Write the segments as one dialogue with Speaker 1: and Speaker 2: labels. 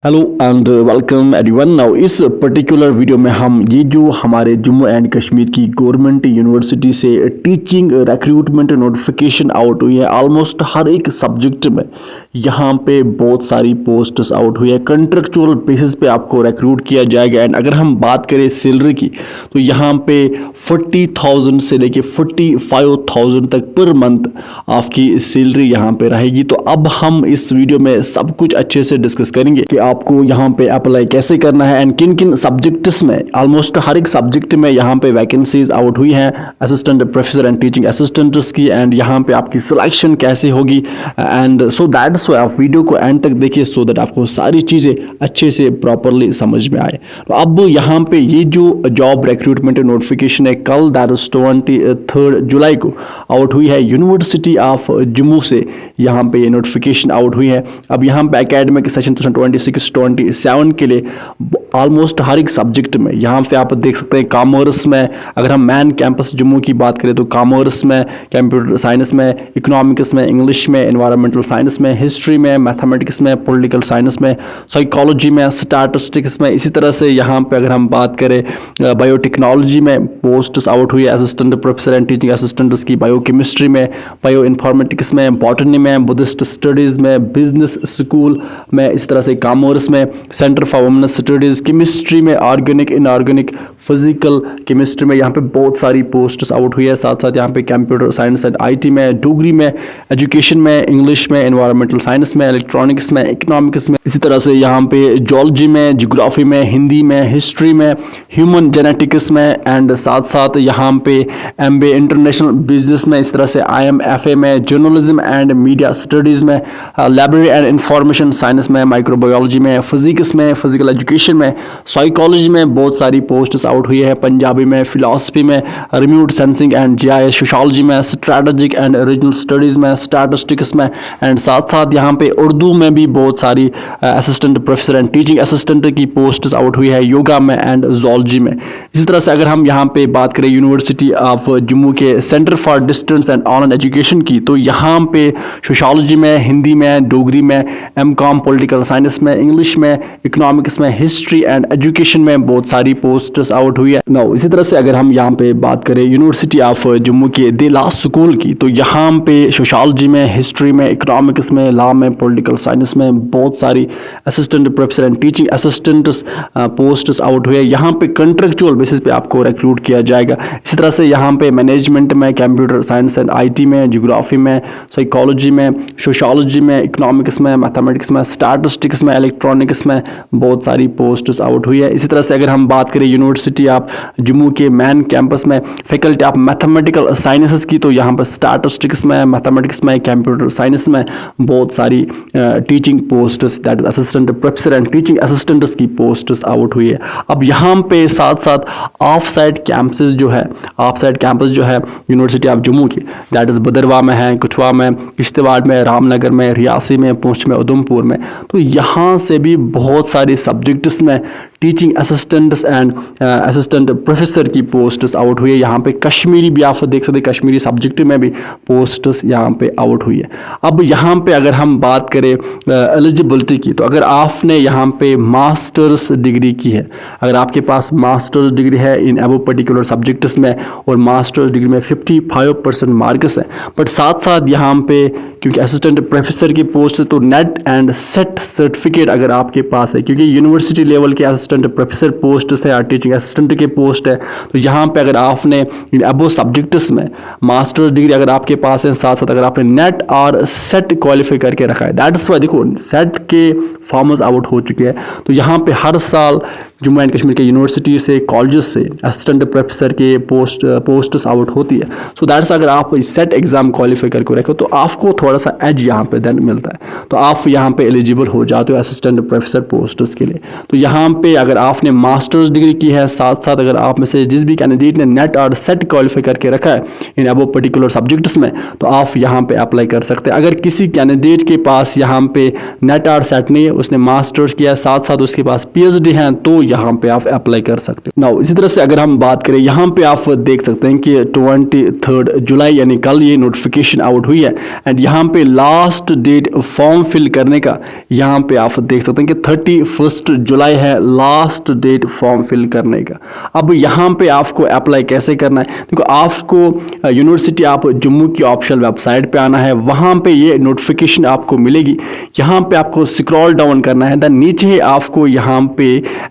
Speaker 1: Hello and welcome everyone. Now इस particular video में हम ये जो हमारे जम्मू एंड कश्मीर की गवर्नमेंट यूनिवर्सिटी से टीचिंग रिक्रूटमेंट नोटिफिकेशन आउट हुई है। ऑलमोस्ट हर एक सब्जेक्ट में यहाँ पे बहुत सारी पोस्ट्स आउट हुई है। कंट्रेक्चुअल बेसिस पे आपको रिक्रूट किया जाएगा। एंड अगर हम बात करें सैलरी की तो यहाँ पे 40,000 से लेके 45,000 तक पर मंथ आपकी सैलरी यहाँ पे रहेगी। तो अब हम इस वीडियो में सब कुछ अच्छे से डिस्कस करेंगे कि आपको यहाँ पे अप्लाई कैसे करना है एंड किन किन सब्जेक्ट्स में, ऑलमोस्ट हर एक सब्जेक्ट में यहाँ पे वैकेंसीज आउट हुई हैं assistant professor and teaching assistants की। एंड यहाँ पे आपकी सिलेक्शन कैसे होगी एंड सो दैट्स वाई आप वीडियो को एंड तक देखिए सो दैट आपको सारी चीज़ें अच्छे से प्रॉपरली समझ में आए। तो अब यहाँ पे ये जो जॉब रिक्रूटमेंट नोटिफिकेशन है कल दैट इज 23 जुलाई को आउट हुई है यूनिवर्सिटी ऑफ जम्मू से। यहाँ पे ये नोटिफिकेशन आउट हुई है। अब यहाँ पे एकेडमिक सेशन 26-27 के लिए ऑलमोस्ट हर एक सब्जेक्ट में यहाँ पे आप देख सकते हैं। कॉमर्स में अगर हम मैन कैंपस जम्मू की बात करें तो कॉमर्स में, कंप्यूटर साइंस में, इकोनॉमिक्स में, इंग्लिश में, एनवायरमेंटल साइंस में, हिस्ट्री में, मैथमेटिक्स में, पॉलिटिकल साइंस में, साइकोलॉजी में, स्टैटिस्टिक्स में। इसी तरह से यहाँ पे अगर हम बात करें बायोटेक्नोलॉजी में पोस्ट्स आउट हुई है assistant professor and teaching assistants की, बायोकेमिस्ट्री में, बायो इन्फॉर्मेटिक्स में, बॉटनी में, बुद्धिस्ट स्टडीज़ में, बिजनेस स्कूल में, इस तरह से कॉमर्स में, centre for women's studies, chemistry में, ऑर्गेनिक इनऑर्गेनिक, फिजिकल केमिस्ट्री में यहाँ पे बहुत सारी पोस्ट्स आउट हुई है। साथ साथ यहाँ पे कंप्यूटर साइंस एंड आईटी में, डोगरी में, एजुकेशन में, इंग्लिश में, एनवायरमेंटल साइंस में, इलेक्ट्रॉनिक्स में, इकोनॉमिक्स में, इसी तरह से यहाँ पे जोलॉजी में, जियोग्राफी में, हिंदी में, हिस्ट्री में, ह्यूमन जेनेटिक्स में एंड साथ साथ यहाँ पे MBA इंटरनेशनल बिजनेस में, इस तरह से IMFA में, जर्नलिज्म एंड मीडिया स्टडीज़ में, लाइब्रेरी एंड इंफॉर्मेशन साइंस में, माइक्रोबायोलॉजी में, फिजिक्स में, फिजिकल एजुकेशन में, साइकोलॉजी में बहुत सारी पोस्ट्स आउट हुई है। पंजाबी में, फिलॉसफी में, remote sensing and GIS, sociology में, स्ट्रैटेजिक एंड रीजनल स्टडीज़ में, स्टैटिस्टिक्स में एंड साथ साथ यहाँ पे उर्दू में भी बहुत सारी assistant professor and teaching assistant की पोस्ट्स आउट हुई है, योगा में एंड जोलॉजी में। इसी तरह से अगर हम यहाँ पे बात करें यूनिवर्सिटी ऑफ जम्मू के centre for distance and online education की तो यहाँ पे सोशोलॉजी में, हिंदी में, डोगरी में, MCOM पॉलिटिकल साइंस में, इंग्लिश में, इकोनॉमिक्स में, हिस्ट्री एंड एजुकेशन में बहुत सारी पोस्ट्स आउट हुई है। नाउ इसी तरह से अगर हम यहाँ पे बात करें यूनिवर्सिटी ऑफ जम्मू के दिला स्कूल की तो यहाँ पे सोशोलॉजी में, हिस्ट्री में, इकोनॉमिक्स में, लॉ में, पॉलिटिकल साइंस में बहुत सारी assistant professor and teaching assistants posts out हुई है। यहाँ पे कंट्रेक्चुअल बेसिस पे आपको रिक्रूट किया जाएगा। इसी तरह से यहाँ पे मैनेजमेंट में, कंप्यूटर साइंस एंड IT में, जियोग्राफी में, साइकोलॉजी में, सोशोलॉजी में, इकोनॉमिक्स में, मैथमेटिक्स में, स्टैटिस्टिक्स में, इलेक्ट्रॉनिक्स में बहुत सारी पोस्ट्स आउट हुई है। इसी तरह से अगर हम बात करें यूनिवर्सिटी ऑफ जम्मू के मैन कैंपस में फैकल्टी ऑफ मैथमेटिकल साइंसेस की तो यहाँ पर स्टैटिस्टिक्स में, मैथमेटिक्स में, कंप्यूटर साइंस में बहुत सारी teaching posts that assistant professor and teaching assistants की पोस्ट्स आउट हुई है। अब यहाँ पे साथ साथ ऑफ साइड कैंपसेस जो है, ऑफ साइड कैंपस जो है यूनिवर्सिटी ऑफ जम्मू की दैट इज़ भदरवा में है, कठुआ में, किश्तवाड़ में, रामनगर में, रियासी में, पुंछ में, उधमपुर में। तो यहाँ से भी बहुत सारे सब्जेक्ट्स में teaching assistants and assistant professor की पोस्ट्स आउट हुई है। यहाँ पे कश्मीरी भी आप देख सकते हैं, कश्मीरी सब्जेक्ट में भी पोस्ट्स यहाँ पे आउट हुई है। अब यहाँ पे अगर हम बात करें एलिजिबिलिटी की तो अगर आपने यहाँ पे मास्टर्स डिग्री की है, अगर आपके पास मास्टर्स डिग्री है इन अबव पर्टिकुलर सब्जेक्ट्स में और मास्टर्स डिग्री में 55% मार्क्स है, बट साथ साथ यहाँ पे क्योंकि असिस्टेंट प्रोफेसर की पोस्ट है तो नेट एंड सेट सर्टिफिकेट अगर आपके पास है, क्योंकि यूनिवर्सिटी लेवल के असिस्टेंट प्रोफेसर पोस्ट है या टीचिंग असिस्टेंट के पोस्ट है, तो यहाँ पे अगर आपने अबव सब्जेक्ट्स में मास्टर्स डिग्री अगर आपके पास है, साथ साथ अगर आपने नेट और सेट क्वालिफाई करके रखा है, दैट इज वाई देखो सेट के फॉर्म्स आउट हो चुके हैं। तो यहाँ पे हर साल जम्मू एंड कश्मीर के यूनिवर्सिटी से, कॉलेजेस से असिस्टेंट प्रोफेसर के पोस्ट्स आउट होती है। सो दैट्स अगर आप सेट एग्जाम क्वालिफाई करके रखो तो आपको थोड़ा सा एज यहाँ पे देन मिलता है, तो आप यहाँ पे एलिजिबल हो जाते हो असिस्टेंट प्रोफेसर पोस्ट्स के लिए। तो यहाँ पे अगर आपने मास्टर्स डिग्री की है, साथ साथ अगर आप में से जिस भी कैंडिडेट ने नेट और सेट क्वालिफाई करके रखा है इन अबव पर्टिकुलर सब्जेक्ट्स में, तो आप यहाँ पे अप्लाई कर सकते हैं। अगर किसी कैंडिडेट के पास यहाँ पे नेट और सेट नहीं है, उसने मास्टर्स किया है, साथ साथ उसके पास PhD है, तो यहाँ पे आप अप्लाई कर सकते हो। नाउ इसी तरह से अगर हम बात करें, यहाँ पे आप देख सकते हैं कि 23 जुलाई यानी कल ये नोटिफिकेशन आउट हुई है एंड यहाँ पे लास्ट डेट फॉर्म फिल करने का यहाँ पे आप देख सकते हैं कि 31 जुलाई है लास्ट डेट फॉर्म फिल करने का। अब यहाँ पे आपको अप्लाई कैसे करना है, देखो आपको यूनिवर्सिटी आप जम्मू की ऑफिशियल वेबसाइट पे आना है, वहाँ पे ये नोटिफिकेशन आपको मिलेगी। यहाँ पे आपको स्क्रॉल डाउन करना है, देन नीचे आपको यहाँ पे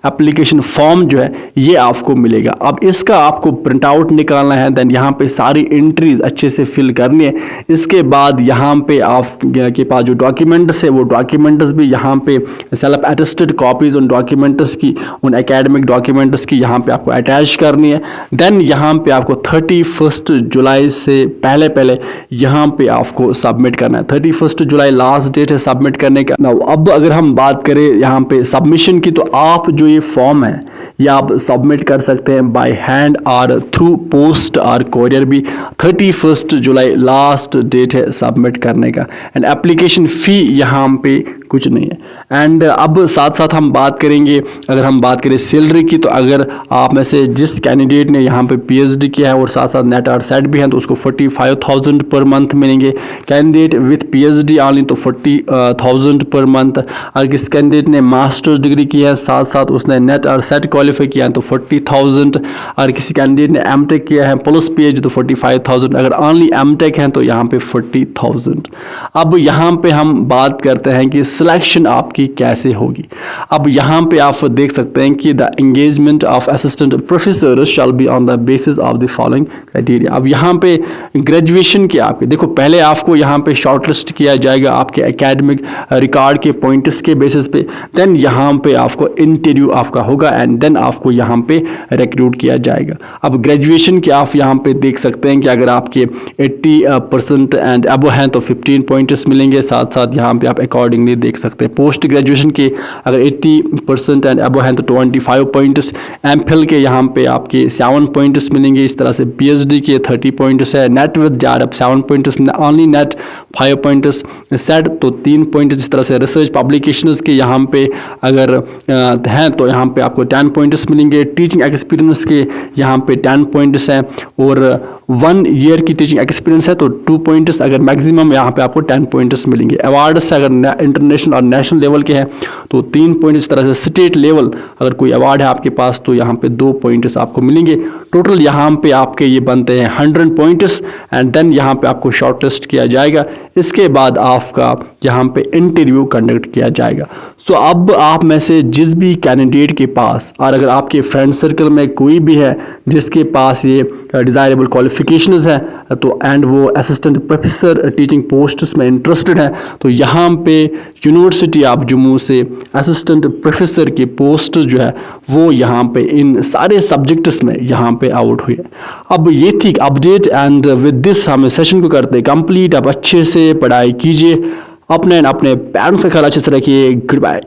Speaker 1: एप्लीकेशन फॉर्म जो है ये आपको मिलेगा। अब इसका आपको प्रिंट आउट निकालना है, देन यहाँ पे सारी एंट्रीज अच्छे से फिल करनी है। इसके बाद यहाँ पे आपके पास जो डॉक्यूमेंट्स है वो डॉक्यूमेंट्स भी यहाँ पे सेल्फ अटेस्टेड कॉपीज उन डॉक्यूमेंट्स की, उन एकेडमिक डॉक्यूमेंट्स की यहाँ पे आपको अटैच करनी है। देन यहाँ पे आपको 31 जुलाई से पहले पहले यहाँ पे आपको सबमिट करना है। 31 जुलाई लास्ट डेट है सबमिट करने का। नाउ अब अगर हम बात करें यहाँ पे सबमिशन की, तो आप जो ये फॉर्म है या आप सबमिट कर सकते हैं बाय हैंड और थ्रू पोस्ट और कोरियर भी। 31 जुलाई लास्ट डेट है सबमिट करने का एंड एप्लीकेशन फ़ी यहाँ पे कुछ नहीं है। एंड अब साथ साथ हम बात करेंगे, अगर हम बात करें सैलरी की, तो अगर आप में से जिस कैंडिडेट ने यहाँ पे पीएचडी किया है और साथ साथ नेट और सेट भी हैं तो उसको 45,000 पर मंथ मिलेंगे। कैंडिडेट विथ पीएचडी ऑनली तो 40,000 पर मंथ। अगर किस कैंडिडेट ने मास्टर्स डिग्री की है साथ साथ उसने नेट और सेट क्वालिफाई किया है तो 40,000। अगर किसी कैंडिडेट ने एमटेक किया है प्लस पीएचडी तो 45,000। अगर ऑनली एमटेक है तो यहाँ पे 40,000। अब यहाँ पे हम बात करते हैं कि सिलेक्शन आपकी कैसे होगी। अब यहाँ पे आप देख सकते हैं कि the engagement of assistant professor shall be on the basis of the following criteria. अब यहाँ पे ग्रेजुएशन की आपके देखो, पहले आपको यहाँ पे शॉर्टलिस्ट किया जाएगा आपके एकेडमिक रिकॉर्ड के पॉइंट्स के बेसिस पे, देन यहाँ पे आपको इंटरव्यू आपका होगा एंड देन आपको यहाँ पे रिक्रूट किया जाएगा। अब ग्रेजुएशन के आप यहाँ पे देख सकते हैं कि अगर आपके 80% एंड अबव हैं तो 15 पॉइंट्स मिलेंगे। साथ साथ यहाँ पे आप अकॉर्डिंगली देख सकते हैं। पोस्ट ग्रेजुएशन के अगर 80% एंड अबव हैं तो 25 पॉइंट्स, एमफिल के यहाँ पे आपके 7 पॉइंट्स मिलेंगे। इस तरह से पीएचडी के 30 पॉइंट्स है। नेट विद जारब 7 points, only net 5 points, set तो 3 पॉइंट्स। इस तरह से रिसर्च पब्लिकेशंस के यहाँ पे अगर हैं तो यहाँ पे आपको 10 पॉइंट्स मिलेंगे। टीचिंग एक्सपीरियंस के यहाँ पे 10 पॉइंट्स हैं और 1 ईयर की टीचिंग एक्सपीरियंस है तो 2 पॉइंट्स। अगर मैक्सिमम यहाँ पे आपको 10 पॉइंट्स मिलेंगे। अवार्ड्स अगर इंटरनेशनल और नेशनल लेवल के हैं तो 3 पॉइंट्स। इस तरह से स्टेट लेवल अगर कोई अवार्ड है आपके पास तो यहाँ पे 2 पॉइंट्स आपको मिलेंगे। टोटल यहाँ पे आपके ये बनते हैं 100 पॉइंट्स एंड देन यहाँ पे आपको शॉर्टलिस्ट किया जाएगा। इसके बाद आपका यहाँ पे इंटरव्यू कंडक्ट किया जाएगा। सो अब आप में से जिस भी कैंडिडेट के पास और अगर आपके फ्रेंड सर्कल में कोई भी है जिसके पास ये डिज़ायरेबल क्वालिफिकेशंस है तो एंड वो असिस्टेंट प्रोफेसर टीचिंग पोस्ट्स में इंटरेस्टेड है तो यहाँ पे यूनिवर्सिटी ऑफ जम्मू से असिस्टेंट प्रोफेसर की पोस्ट जो है वो यहाँ पे इन सारे सब्जेक्ट्स में यहाँ पे आउट हुई है। अब ये थी अपडेट एंड विद दिस हम सेशन को करते कंप्लीट। अब अच्छे से पढ़ाई कीजिए, अपने पेरेंट्स का ख्याल अच्छे से रखिए। Good bye.